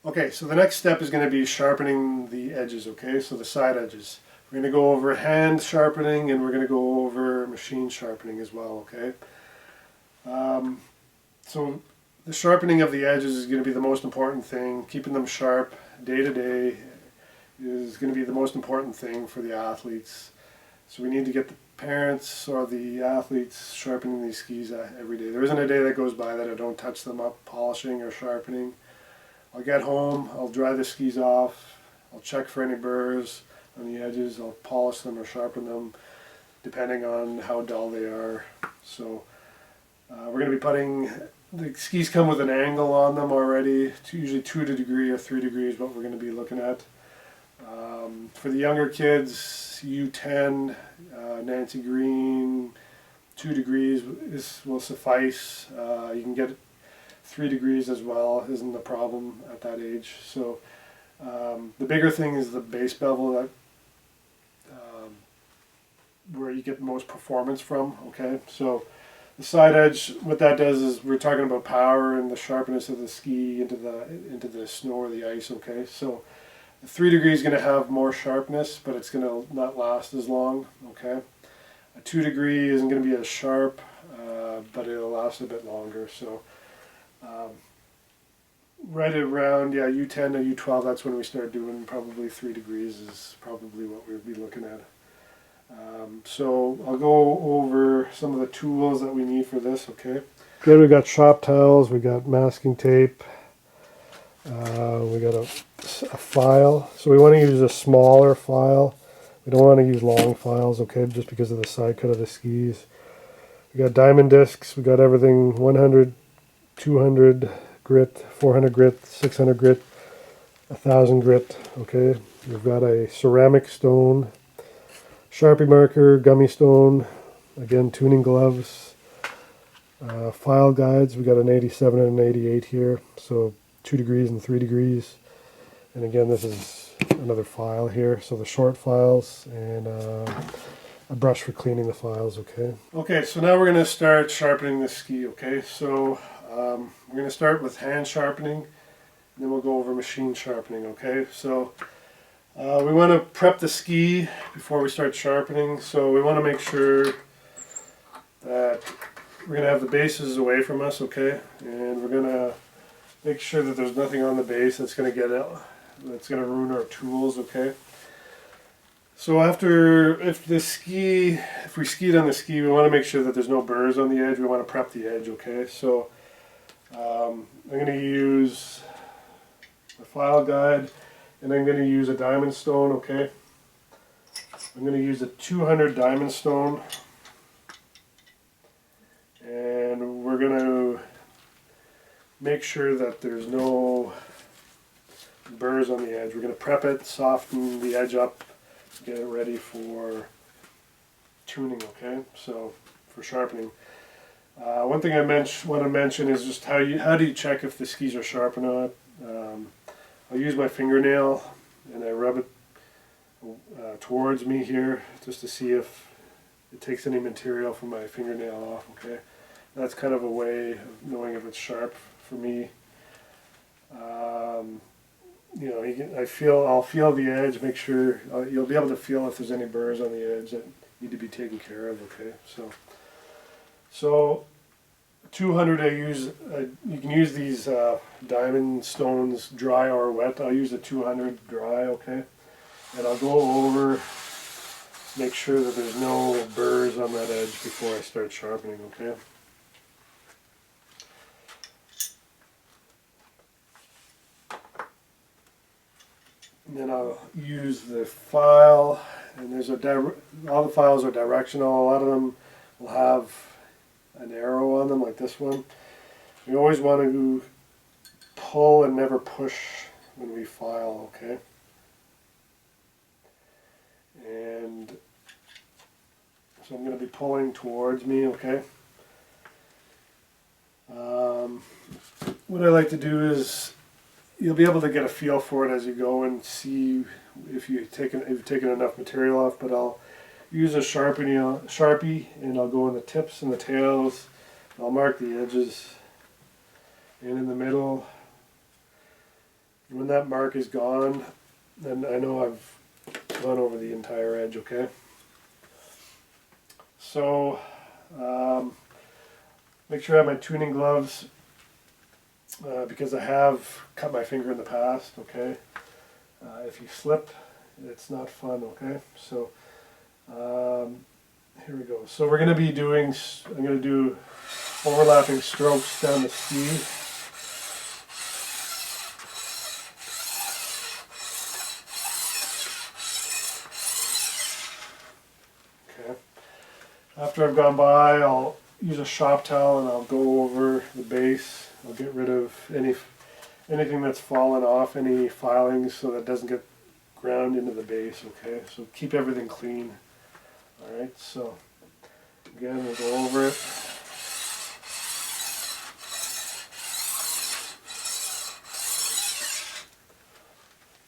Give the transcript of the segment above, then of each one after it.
Okay, so the next step is going to be sharpening the edges, okay? So the side edges. We're going to go over hand sharpening and we're going to go over machine sharpening as well, okay? So the sharpening of the edges is going to be the most important thing. Keeping them sharp day to day is going to be the most important thing for the athletes. So we need to get the parents or the athletes sharpening these skis every day. There isn't a day that goes by that I don't touch them up, polishing or sharpening. I'll get home, I'll dry the skis off, I'll check for any burrs on the edges, I'll polish them or sharpen them depending on how dull they are. So we're going to be putting, the skis come with an angle on them already, usually 2 degree or 3 degrees what we're going to be looking at. For the younger kids, U10, Nancy Green, 2 degrees will suffice. You can get 3 degrees as well, isn't a problem at that age. So the bigger thing is the base bevel, that where you get the most performance from, okay? So the side edge, what that does is we're talking about power and the sharpness of the ski into the snow or the ice, okay? So 3 degrees is going to have more sharpness, but it's going to not last as long, okay? A 2 degree isn't going to be as sharp, but it'll last a bit longer. So right around, yeah, U10 to U12, that's when we start doing probably 3 degrees is probably what we'll be looking at. So I'll go over some of the tools that we need for this, okay? Good, we got shop towels, we got masking tape, we got a file. So we want to use a smaller file. We don't want to use long files, okay, just because of the side cut of the skis. We got diamond discs, we got everything 100, 200 grit, 400 grit, 600 grit, 1000 grit, okay? We've got a ceramic stone, Sharpie marker, gummy stone, again tuning gloves, file guides. We got an 87 and an 88 here, so 2 degrees and 3 degrees. And again, this is another file here, so the short files, and a brush for cleaning the files, okay? Okay, so now we're going to start sharpening the ski, okay? So we're going to start with hand sharpening, and then we'll go over machine sharpening, okay? So we want to prep the ski before we start sharpening, so we want to make sure that we're going to have the bases away from us, okay? And we're going to make sure that there's nothing on the base that's going to get out, that's going to ruin our tools, okay? So if we skied on the ski, we want to make sure that there's no burrs on the edge. We want to prep the edge, okay? So I'm going to use a file guide, and I'm going to use a diamond stone, okay? I'm going to use a 200 diamond stone, and we're going to make sure that there's no burrs on the edge. We're going to prep it, soften the edge up, get it ready for tuning, okay? So for sharpening. One thing I want to mention is just how do you check if the skis are sharp or not. I'll use my fingernail and I rub it towards me here just to see if it takes any material from my fingernail off, okay? That's kind of a way of knowing if it's sharp for me. You know, I'll feel the edge, make sure, you'll be able to feel if there's any burrs on the edge that need to be taken care of, okay? So 200 I use, you can use these diamond stones dry or wet. I'll use a 200 dry, okay? And I'll go over, make sure that there's no burrs on that edge before I start sharpening, okay? And then I'll use the file, and all the files are directional. A lot of them will have an arrow on them like this one. We always want to pull and never push when we file, okay? And so I'm going to be pulling towards me, okay? What I like to do is, you'll be able to get a feel for it as you go and see if you've taken enough material off, but I'll use a Sharpie and I'll go in the tips and the tails. I'll mark the edges, and in the middle When that mark is gone, then I know I've gone over the entire edge, okay? So, make sure I have my tuning gloves because I have cut my finger in the past, okay? If you slip, it's not fun, okay? So, here we go. So we're going to be doing, I'm going to do overlapping strokes down the ski. Okay. After I've gone by, I'll use a shop towel and I'll go over the base. I'll get rid of anything that's fallen off, any filings, so that it doesn't get ground into the base, okay? So keep everything clean. Alright, so again, we'll go over it.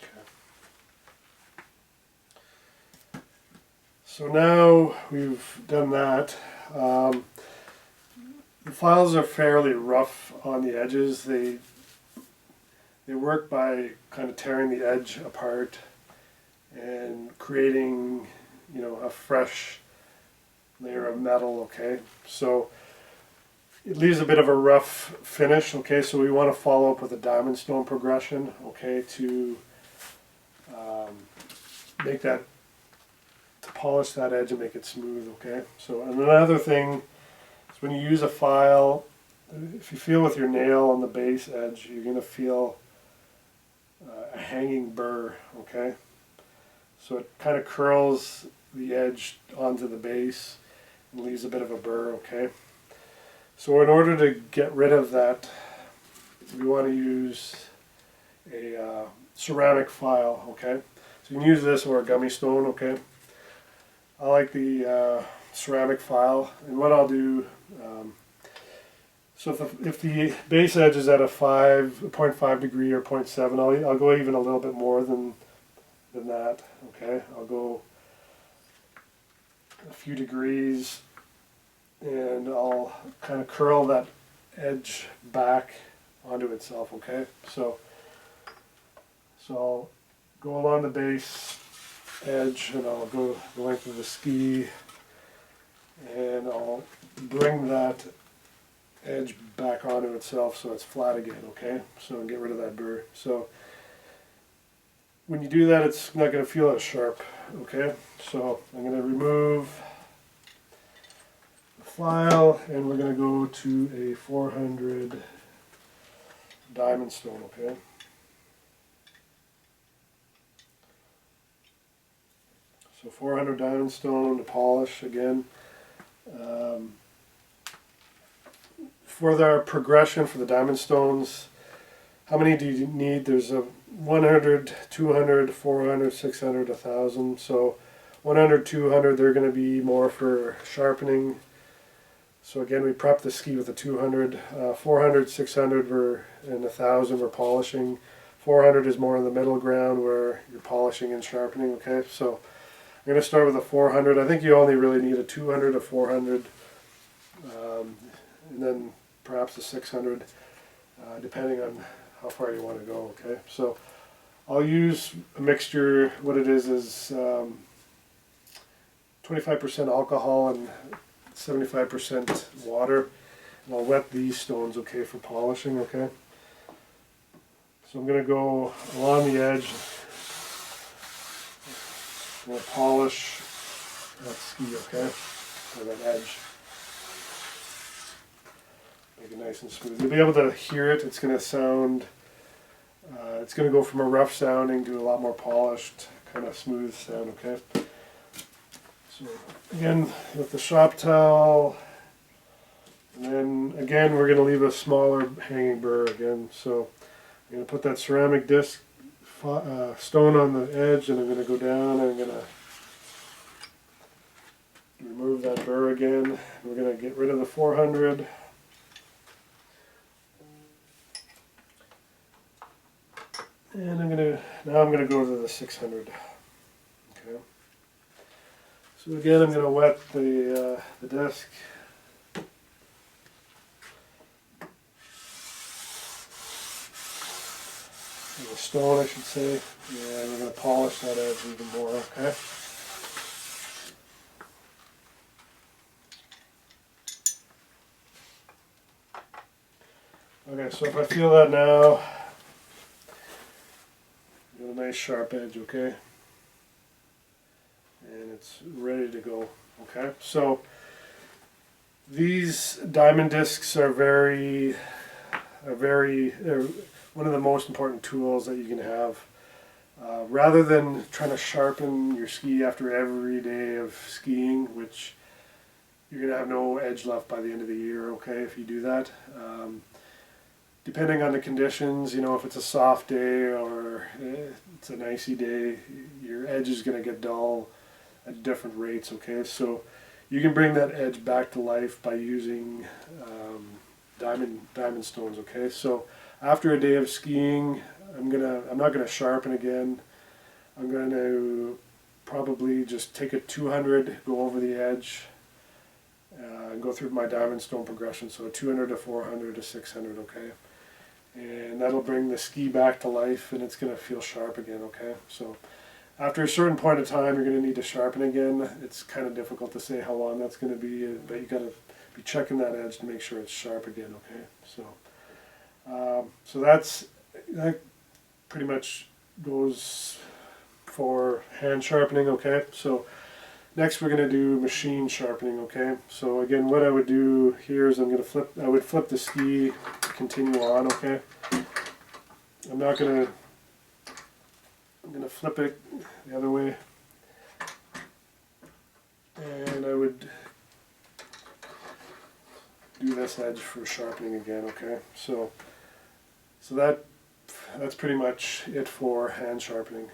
Okay. So now we've done that. The files are fairly rough on the edges. They work by kind of tearing the edge apart and creating, you know, a fresh layer of metal, okay? So it leaves a bit of a rough finish, okay? So we want to follow up with a diamond stone progression, okay, to make that, to polish that edge and make it smooth, okay? So, and another thing is when you use a file, if you feel with your nail on the base edge, you're going to feel a hanging burr, okay? So it kind of curls the edge onto the base and leaves a bit of a burr, okay? So in order to get rid of that, we want to use a ceramic file, okay? So you can use this or a gummy stone, okay? I like the ceramic file, and what I'll do, so if the base edge is at a 0.5 degree or 0.7, I'll go even a little bit more than that, okay? I'll go a few degrees and I'll kind of curl that edge back onto itself, okay? So I'll go along the base edge and I'll go the length of the ski and I'll bring that edge back onto itself so it's flat again, okay? So get rid of that burr. So when you do that, it's not going to feel as sharp, okay? So I'm going to remove the file and we're going to go to a 400 diamond stone, okay? So 400 diamond stone to polish again. For our progression for the diamond stones, how many do you need? There's a 100, 200, 400, 600, 1,000. So 100, 200, they're going to be more for sharpening. So again, we prep the ski with a 200. 400, 600, and 1,000 we're polishing. 400 is more in the middle ground where you're polishing and sharpening, okay? So I'm going to start with a 400. I think you only really need a 200, a 400, and then perhaps a 600, depending on how far you want to go, okay? So I'll use a mixture. What it is 25% alcohol and 75% water. And I'll wet these stones, okay, for polishing, okay? So I'm going to go along the edge. I'm going to polish that ski, okay, or that edge. Make it nice and smooth. You'll be able to hear it. It's going to sound, it's going to go from a rough sounding to a lot more polished, kind of smooth sound, okay? So again, with the shop towel, and then again we're going to leave a smaller hanging burr again. So I'm going to put that ceramic disc stone on the edge and I'm going to go down and I'm going to remove that burr again. We're going to get rid of the 400. And I'm going to go to the 600. Okay. So again, I'm going to wet the disc. the stone, I should say, and we're going to polish that edge even more, okay? Okay, so if I feel that now, got a nice sharp edge, okay? And it's ready to go, okay? So these diamond discs are one of the most important tools that you can have. Rather than trying to sharpen your ski after every day of skiing, which you're going to have no edge left by the end of the year, okay, if you do that. Depending on the conditions, you know, if it's a soft day or it's an icy day, your edge is going to get dull at different rates, okay? So you can bring that edge back to life by using diamond stones, okay? So after a day of skiing, I'm not gonna sharpen again. I'm going to probably just take a 200, go over the edge, and go through my diamond stone progression. So a 200 to 400 to 600, okay? And that'll bring the ski back to life, and it's going to feel sharp again, okay? So after a certain point of time, you're going to need to sharpen again. It's kind of difficult to say how long that's going to be, but you got to be checking that edge to make sure it's sharp again, okay? So that pretty much goes for hand sharpening, okay? So next we're going to do machine sharpening, okay? So again, what I would do here is I would flip the ski, continue on, okay? I'm going to flip it the other way, and I would do this edge for sharpening again, okay? So that's pretty much it for hand sharpening.